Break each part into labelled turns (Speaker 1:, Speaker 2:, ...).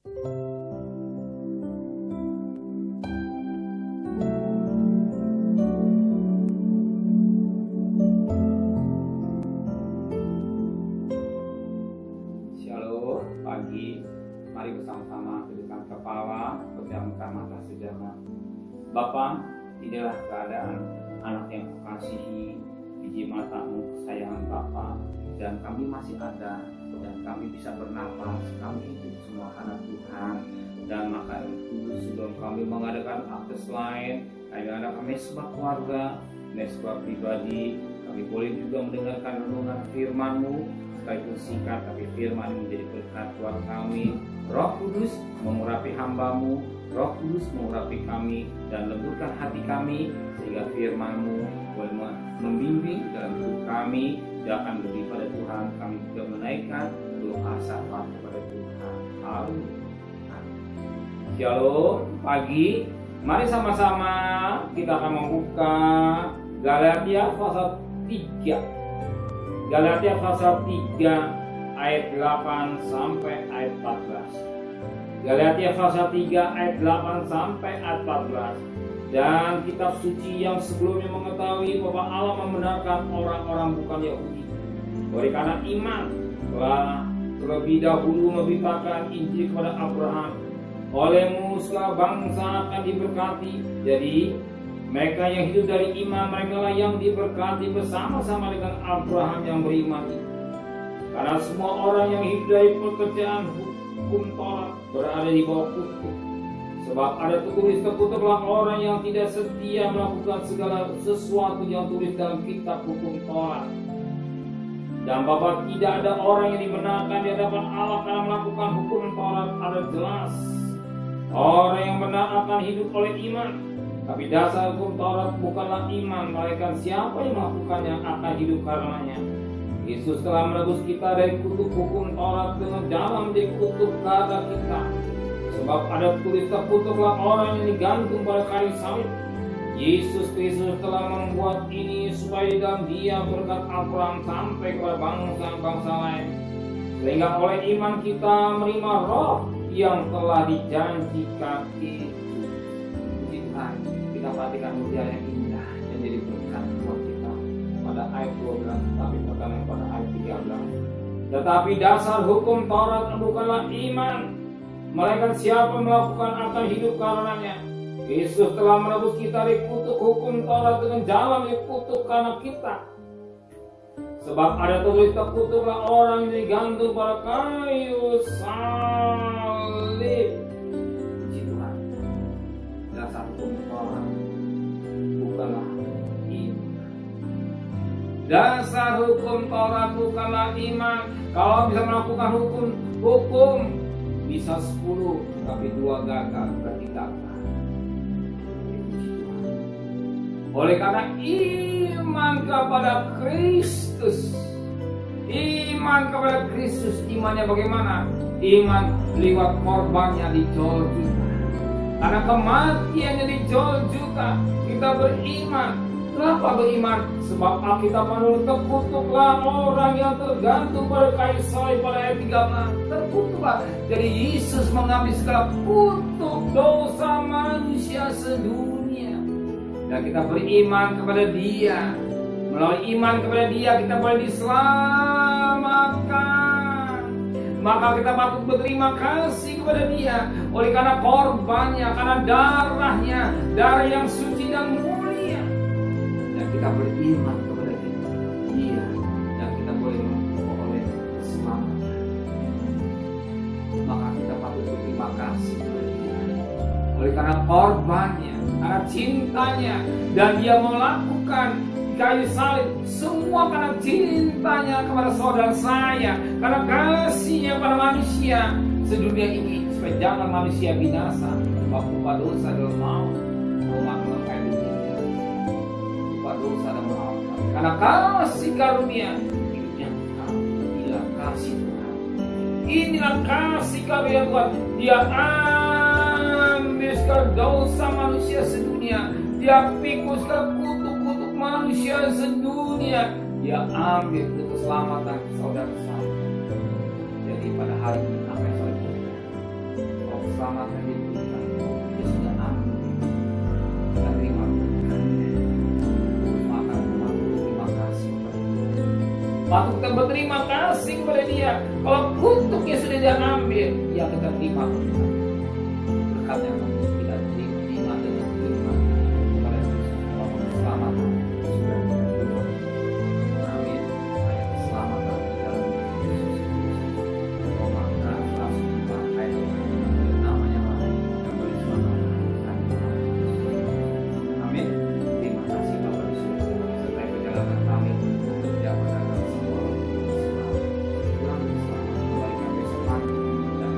Speaker 1: Shalom, pagi. Mari bersama-sama tundukkan kepala, pejamkan mata sejenak. Bapa, inilah keadaan anak yang kukasihi, biji matamu kesayangan Bapa, dan kami masih ada, dan kami bisa bernapas, kami itu semua anak Tuhan. Dan maka itu sebelum kami mengadakan akses lain, kami adakan mesbah keluarga, mesbah pribadi, kami boleh juga mendengarkan renungan firman-Mu, sekalipun singkat tapi firman menjadi berkat buat kami. Roh Kudus mengurapi hamba-Mu, Roh Kudus mengurapi kami dan lembutkan hati kami sehingga firman-Mu boleh membimbing dalam hidup kami. Jangan lebih pada Tuhan, kami juga menaikkan doa syafaat kepada Tuhan. Haleluya. Shalom, pagi. Mari sama-sama kita akan membuka Galatia pasal 3. Galatia pasal 3 ayat 8 sampai ayat 14. Galatia pasal 3 ayat 8 sampai ayat 14. Dan kitab suci yang sebelumnya mengetahui bahwa Allah membenarkan orang-orang bukan Yahudi oleh karena iman telah terlebih dahulu memberitakan Injil kepada Abraham. Olehmu segala bangsa akan diberkati. Jadi mereka yang hidup dari iman, mereka lah yang diberkati bersama-sama dengan Abraham yang beriman itu. Karena semua orang yang hidup dari pekerjaan hukum Taurat berada di bawah kutuk. Sebab ada tertulis, terkutuklah orang yang tidak setia melakukan segala sesuatu yang tulis dalam kitab hukum Taurat. Dan Bapa, tidak ada orang yang dibenarkan di hadapan Allah karena melakukan hukum Taurat. Ada jelas orang yang benar akan hidup oleh iman. Tapi dasar hukum Taurat bukanlah iman, melainkan siapa yang melakukannya akan hidup karenanya. Yesus telah menebus kita dari kutuk hukum Taurat dengan jalan menjadi kutuk karena kita. Sebab ada tulis, terkutuklah orang yang digantung pada kayu salib. Yesus Kristus telah membuat ini supaya dalam Dia berkat Abraham sampai kepada bangsa-bangsa lain. Sehingga oleh iman kita menerima roh yang telah dijanjikan itu. Kita perhatikan mutiara yang indah yang jadi berkat buat kita pada ayat 12, tapi pertama pada ayat 13. Tetapi dasar hukum Taurat bukanlah iman, melainkan siapa melakukan akan hidup karenanya. Yesus telah menebus kita dari kutuk hukum Taurat dengan jalan dikutuk karena kita. Sebab ada tulis, terkutuklah orang yang digantung pada kayu salib. Tuhan, dasar hukum Taurat bukanlah iman. Dasar hukum Taurat bukanlah iman. Kalau bisa melakukan hukum bisa 10, tapi 2 gagal, berarti gagal. Oleh karena iman kepada Kristus, imannya bagaimana? Iman lewat korbannya dijual juta. Karena kematiannya dijual juta, kita beriman. Kenapa beriman? Sebab Alkitab menulis, terkutuklah orang yang tergantung pada kayu salib pada ayat 13. Terkutuklah. Jadi Yesus mengambil segala kutuk dosa manusia sedunia. Dan kita beriman kepada Dia. Melalui iman kepada Dia kita boleh diselamatkan. Maka kita patut berterima kasih kepada Dia oleh karena korbannya, karena darahnya, darah yang suci dan mulia. Dan kita beriman kepada Dia dan kita boleh memperoleh keselamatan. Maka kita patut berterima kasih kepada Dia oleh karena korbannya, karena cintanya, dan Dia melakukan kayu salib semua karena cintanya kepada saudara saya, karena kasihnya pada manusia sedunia ini, supaya jangan manusia binasa. Sebab upah dosa adalah maut. Roma 6 ayat 7. Upah dosa adalah maut. Karena kasih karunia hidupnya inilah kasih Tuhan. Inilah kasih karunia Tuhan. Dia ambil segala dosa manusia sedunia. Dia pikul segala kutuk-kutuk manusia sedunia. Dia ambil untuk keselamatan saudara saya. Jadi pada hari ini apa yang saudara lakukan?
Speaker 2: keselamatan diberikan. Dia sudah ambil. Kita terima berkatnya. Maka terima kasih kepada Dia. Patut kita berterima kasih kepada Dia. Kalau kutuknya sudah Dia ambil, ya kita terima berkatnya. Kita terima dengan firman kepada Yesus. Kalau keselamatan sudah kita terima. Amin. Ayat keselamatan di dalam Yesus Kristus. Maka langsung dipakai namanya yang bersama. Amin. Terima kasih Bapak di surga. Sertai perjalanan kami bekerja pada semua selamat. Pulang selamat kembalikan besok pagi dan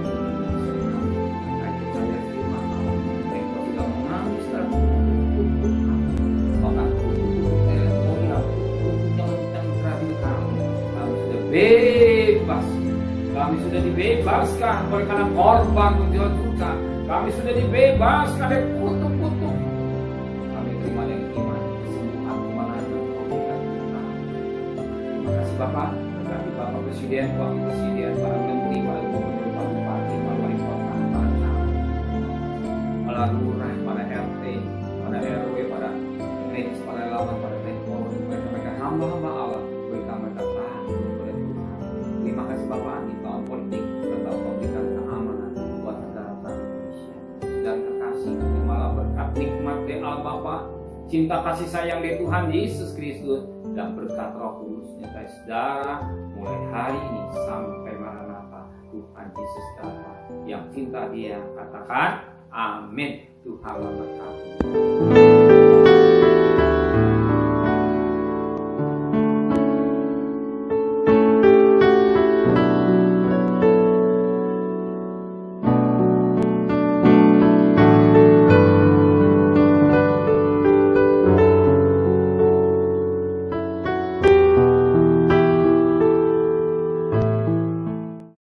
Speaker 2: kait kita dari firman Allah. Engkau sudah mengambil setiap kutuk kami. Bahkan kutuk yang terakhir kami sudah bebas. Kami sudah dibebaskan oleh karena korban menjual juta. Kami sudah dibebaskan dari kutuk-kutuk. Kami terima dengan iman kesembuhan kemenangan Engkau berikan kepada kami. Terima kasih Bapak. Berkati Bapak Presiden, Wakil Presiden, para menteri, para gubernur, para bupati, para wali kota, para camat, para lurah, para RT, para RW, para medis, para relawan, para teknolog, mereka hamba-hamba Allah, berikan mereka tahan oleh Tuhan. Terima kasih Bapak di tahun politik tetap memberikan keamanan buat negara Indonesia. Dan kekasih, terimalah berkat nikmat dari Allah Bapa, cinta kasih sayang dari Tuhan Yesus Kristus, dan berkat Roh Kudus nyertai saudara mulai hari ini sampai Maranatha. Tuhan Yesus datang. Yang cinta Dia katakan amin. Tuhan memberkati.